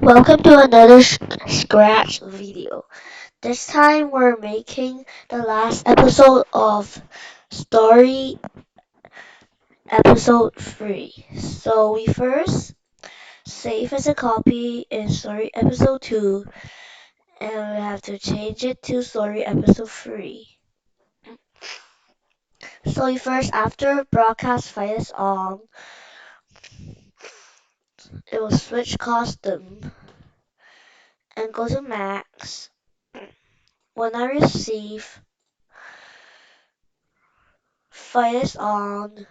Welcome to another Scratch video. This time we're making the last episode of Story Episode 3. So we first save as a copy in Story Episode 2 and we have to change it to Story Episode 3. So we first, after broadcast file is on, it will switch custom and go to max. When I receive file is on,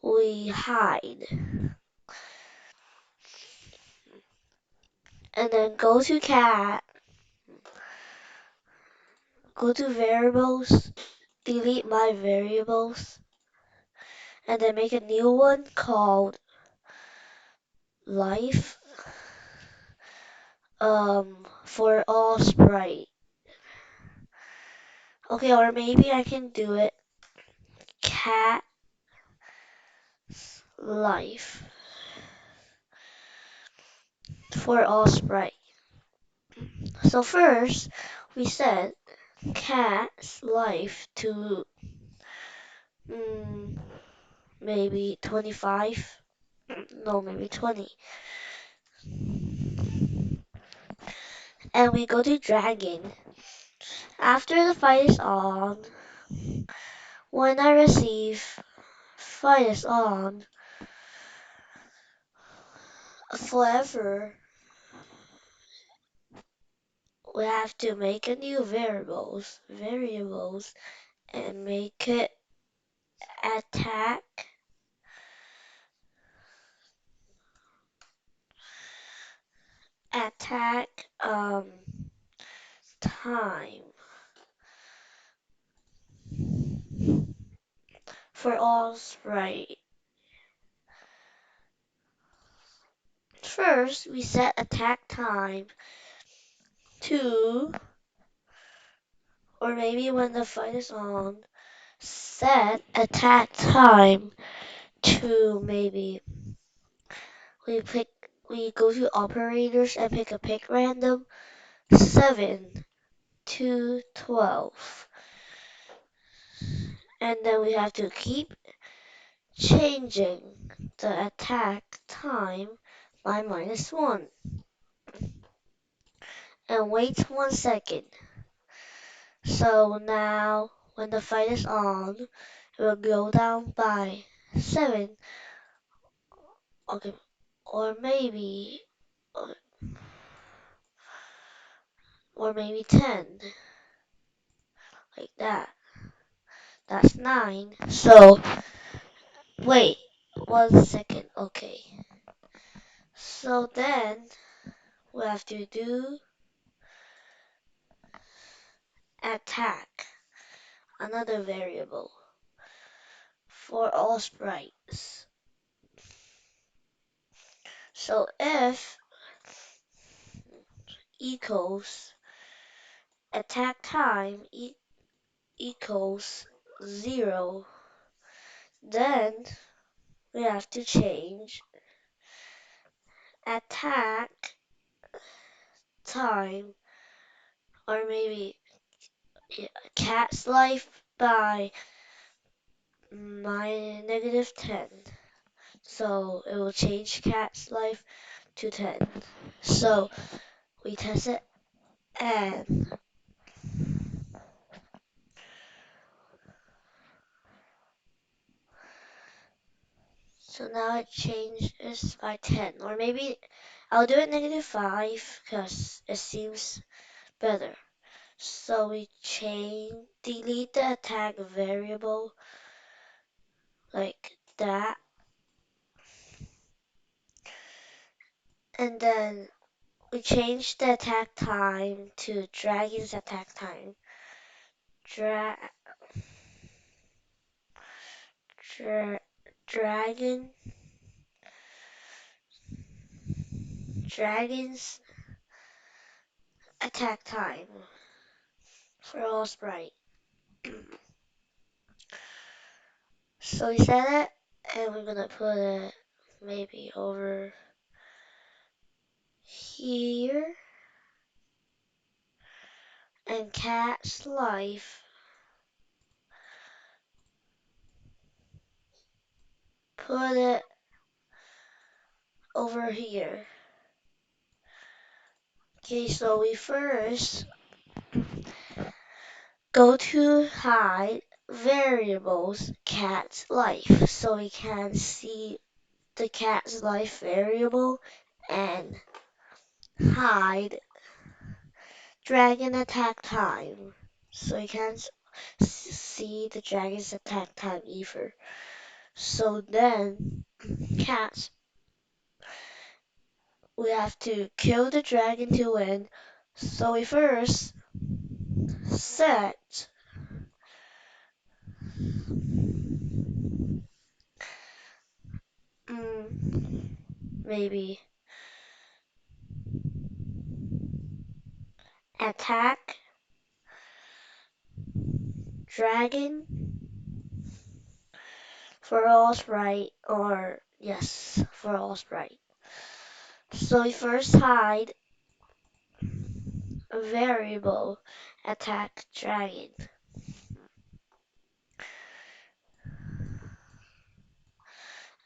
we hide and then go to cat, go to variables, delete my variables, and then make a new one called life for all sprite. Okay, or maybe I can do it cat life for all sprite. So first we set cat's life to mm, maybe 25. No, maybe 20. And we go to dragon. After the fight is on, when I receive fight is on, forever we have to make a new variables, and make it attack attack time for all sprite. First, we set attack time to, or maybe when the fight is on, set attack time to maybe we pick we go to operators and pick random 7 to 12. And then we have to keep changing the attack time by -1. And wait 1 second. So now when the fight is on, it will go down by 7. Okay, or maybe or or maybe 10. Like that. That's 9. So wait 1 second. Okay. So then we have to do attack, another variable for all sprites. So if equals attack time equals 0, then we have to change attack time, or maybe cat's life by -10. So it will change cat's life to 10. So we test it, and so now it changes by 10. Or maybe I'll do it -5 because it seems better. So we delete the attack variable like that. And then we change the attack time to dragon's attack time. Dra dra dragon dragon's attack time for all sprite. So we set it, and we're gonna put it maybe over here and cat's life, put it over here. Okay, so we first go to hide variables cat's life so we can see the cat's life variable and hide dragon attack time so we can't see the dragon's attack time either. So then cats, we have to kill the dragon to win. So we first set maybe attack dragon for all right, or yes, for all right. So we first hide a variable attack dragon.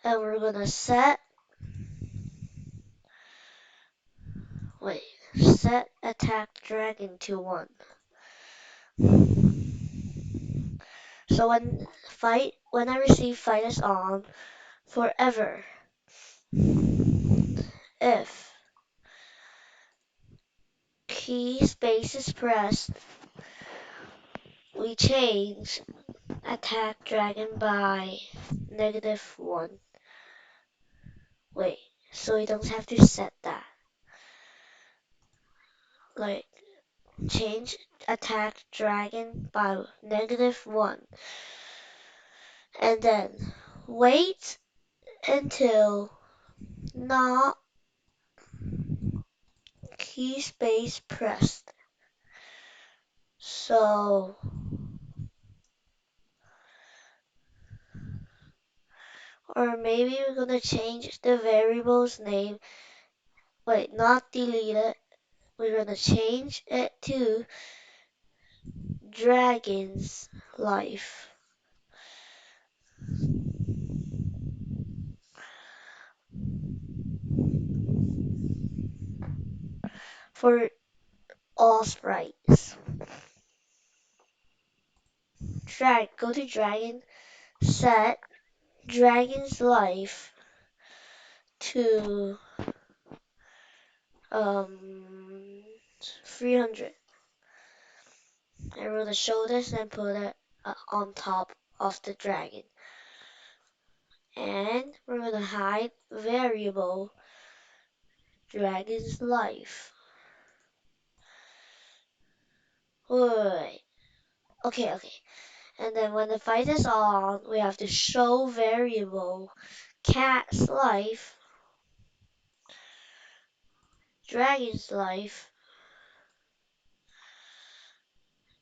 And we're gonna wait, set attack dragon to 1. So when I receive fight is on forever, if key space is pressed, we change attack dragon by -1. Wait, so we don't have to set that. Like, change attack dragon by -1. And then wait until not key space pressed. So, or maybe we're gonna change the variable's name. Wait, not delete it. We're gonna change it to Dragon's Life. For all sprites. Go to Dragon, set Dragon's Life to 300. And we're gonna show this and put it on top of the dragon. And we're gonna hide variable Dragon's Life. Wait. Okay. And then when the fight is on, we have to show variable Cat's Life, Dragon's Life,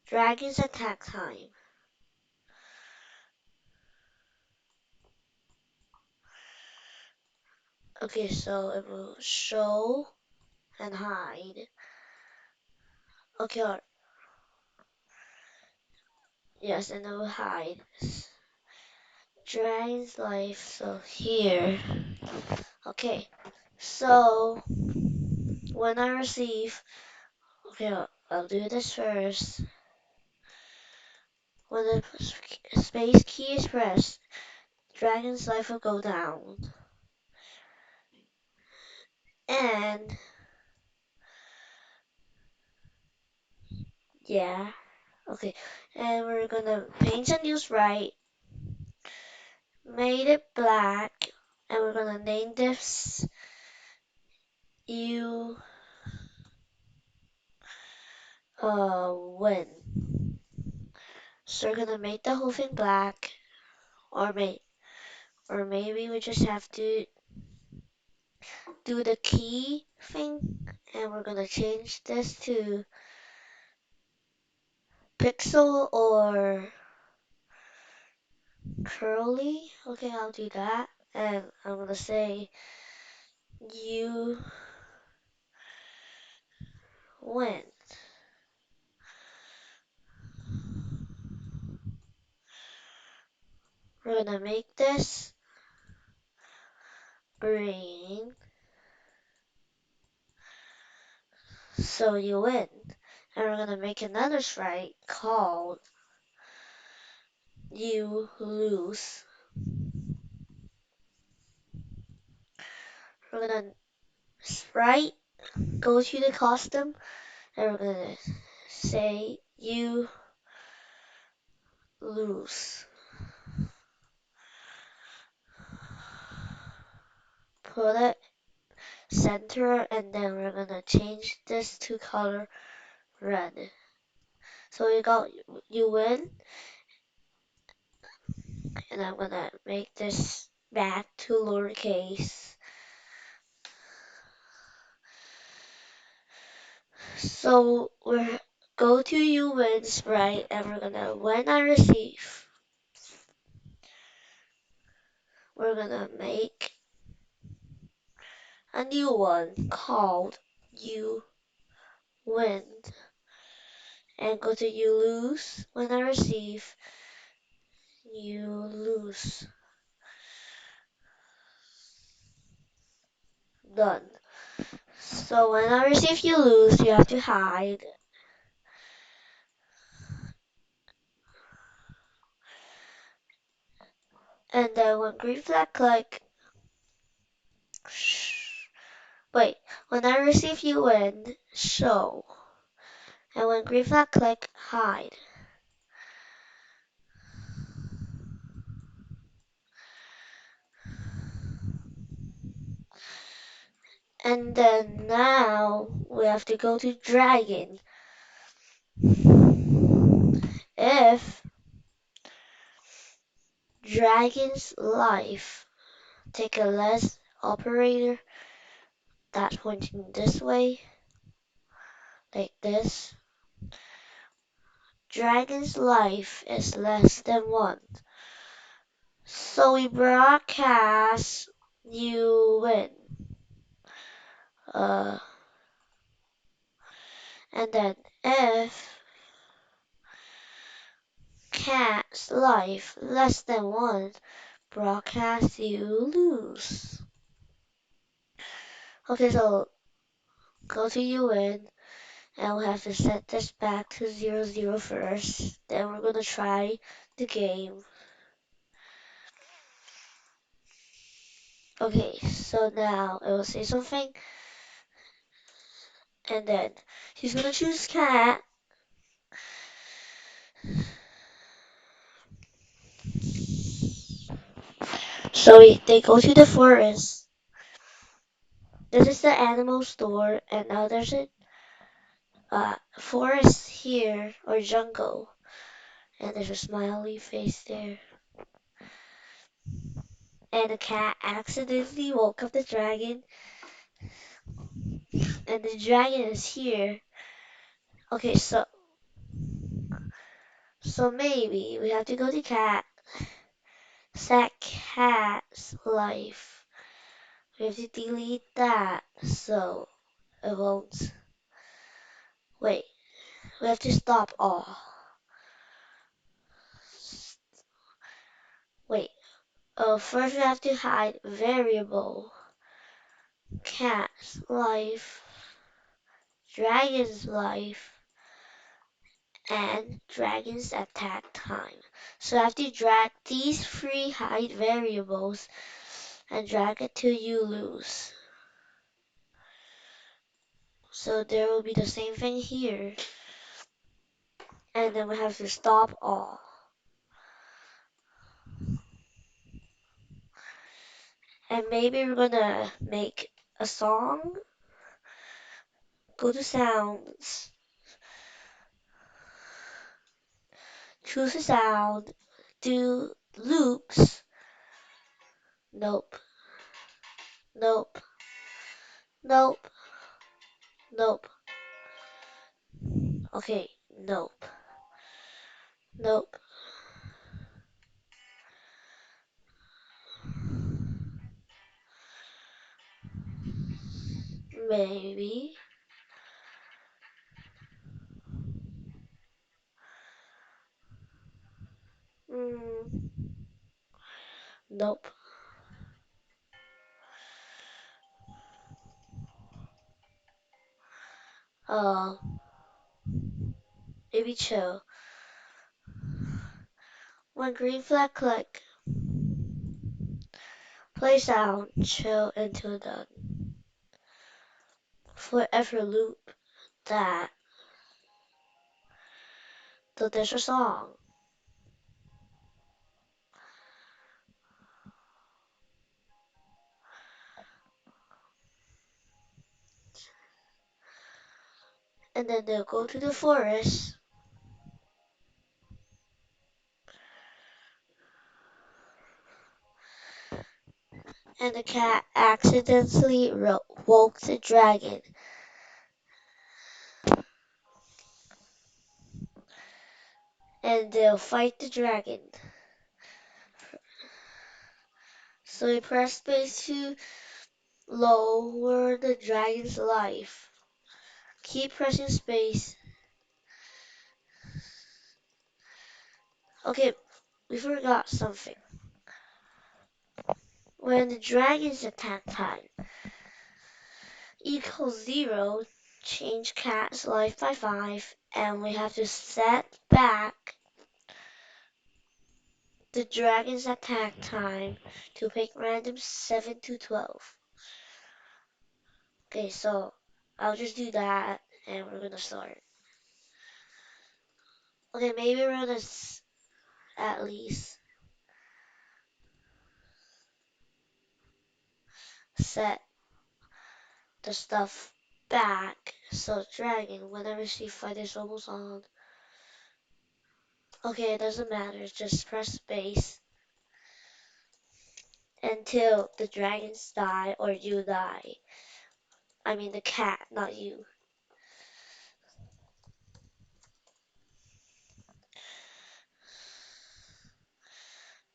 Dragon's Attack Time. Okay, so it will show and hide. Okay, yes, and it will hide Dragon's Life. So here. Okay, so when I receive, okay, I'll do this first. When the space key is pressed, Dragon's Life will go down. And yeah, okay. And we're gonna paint and use right, made it black, and we're gonna name this you win. So we're gonna make the whole thing black, or maybe we just have to do the key thing, and we're gonna change this to pixel or curly. Okay, I'll do that. And I'm gonna say you win. We're gonna make this green so you win. And we're gonna make another sprite called you lose. We're gonna sprite, go to the custom, and we're gonna say you lose. Put it center, and then we're gonna change this to color red. So you got you win, and I'm gonna make this back to lowercase. So we're go to you win sprite, and we're gonna when I receive, we're gonna make a new one called you win, and go to you lose. When I receive, you lose. Done. So when I receive you lose, you have to hide. And then when green flag click, wait, when I receive you win, show. And when green flag click, hide. And then now we have to go to dragon. If dragon's life take a less operator that's pointing this way, like this, dragon's life is less than 1. So we broadcast you win. Uh, and then if cat's life less than 1, broadcast you lose. Okay, so go to you win, and we'll have to set this back to 0, 0 first. Then we're gonna try the game. Okay, so now it will say something, and then she's gonna choose cat. So they go to the forest. This is the animal store, and now there's a forest here, or jungle, and there's a smiley face there. And the cat accidentally woke up the dragon, and the dragon is here. Okay, so maybe we have to go to cat, set cat's life. We have to delete that, so it won't. Wait, we have to stop all. Wait, first we have to hide variable, cat's life, dragon's life, and dragon's attack time. So I have to drag these 3 hide variables and drag it till you lose. So there will be the same thing here. And then we have to stop all. And maybe we're gonna make a song. Go to sounds. Choose a sound. Do loops. Nope. Nope. Nope. Nope. Okay. Nope. Nope. Maybe. Mm, nope. Uh, maybe chill. When green flag click, play sound, chill until done. Forever loop that till there's a song. And then they'll go to the forest, and the cat accidentally woke the dragon. And they'll fight the dragon. So you press space to lower the dragon's life. Keep pressing space. Okay, we forgot something. When the dragon's attack time equals 0, change cat's life by 5, and we have to set back the dragon's attack time to pick random 7 to 12. Okay, so I'll just do that and we're gonna start. Okay, maybe we're gonna at least set the stuff back. So dragon, whenever she fight is almost on. Okay, it doesn't matter, just press space until the dragons die or you die. I mean the cat, not you.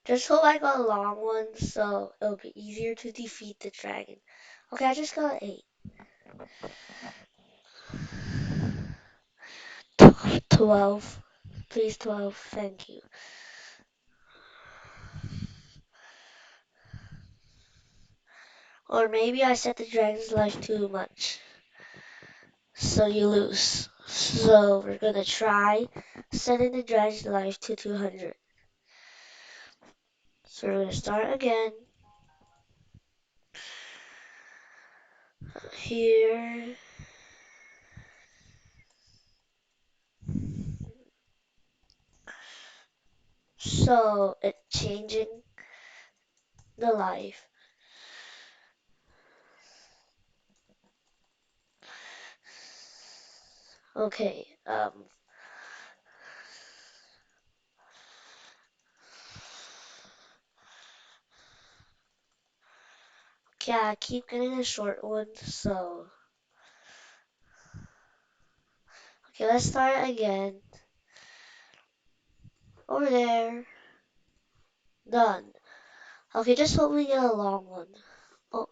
Just hope I got a long one so it'll be easier to defeat the dragon. Okay, I just got an 8. 12. Please 12, thank you. Or maybe I set the dragon's life too much. So you lose. So we're gonna try setting the dragon's life to 200. So we're gonna start again. Here. So it's changing the life. Okay, yeah, I keep getting the short one, so okay, let's start again. Over there. Done. Okay, just hope we get a long one. Oh,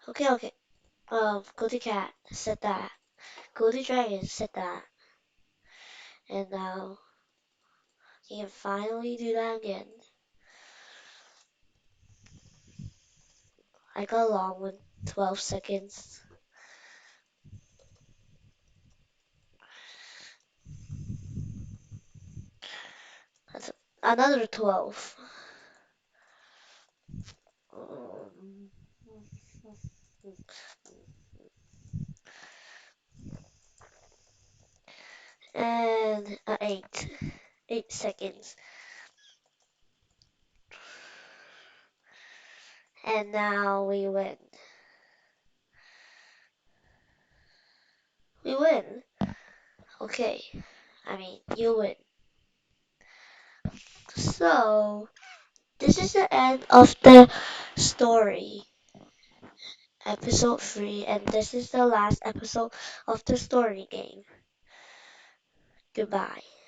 okay. Go to cat, set that. Go to dragon, set that. And now you can finally do that again. I got a long one, 12 seconds. That's another 12. Um, and 8. 8 seconds. And now we win. We win. Okay. I mean, you win. So, this is the end of the story, episode 3, and this is the last episode of the story game. Goodbye.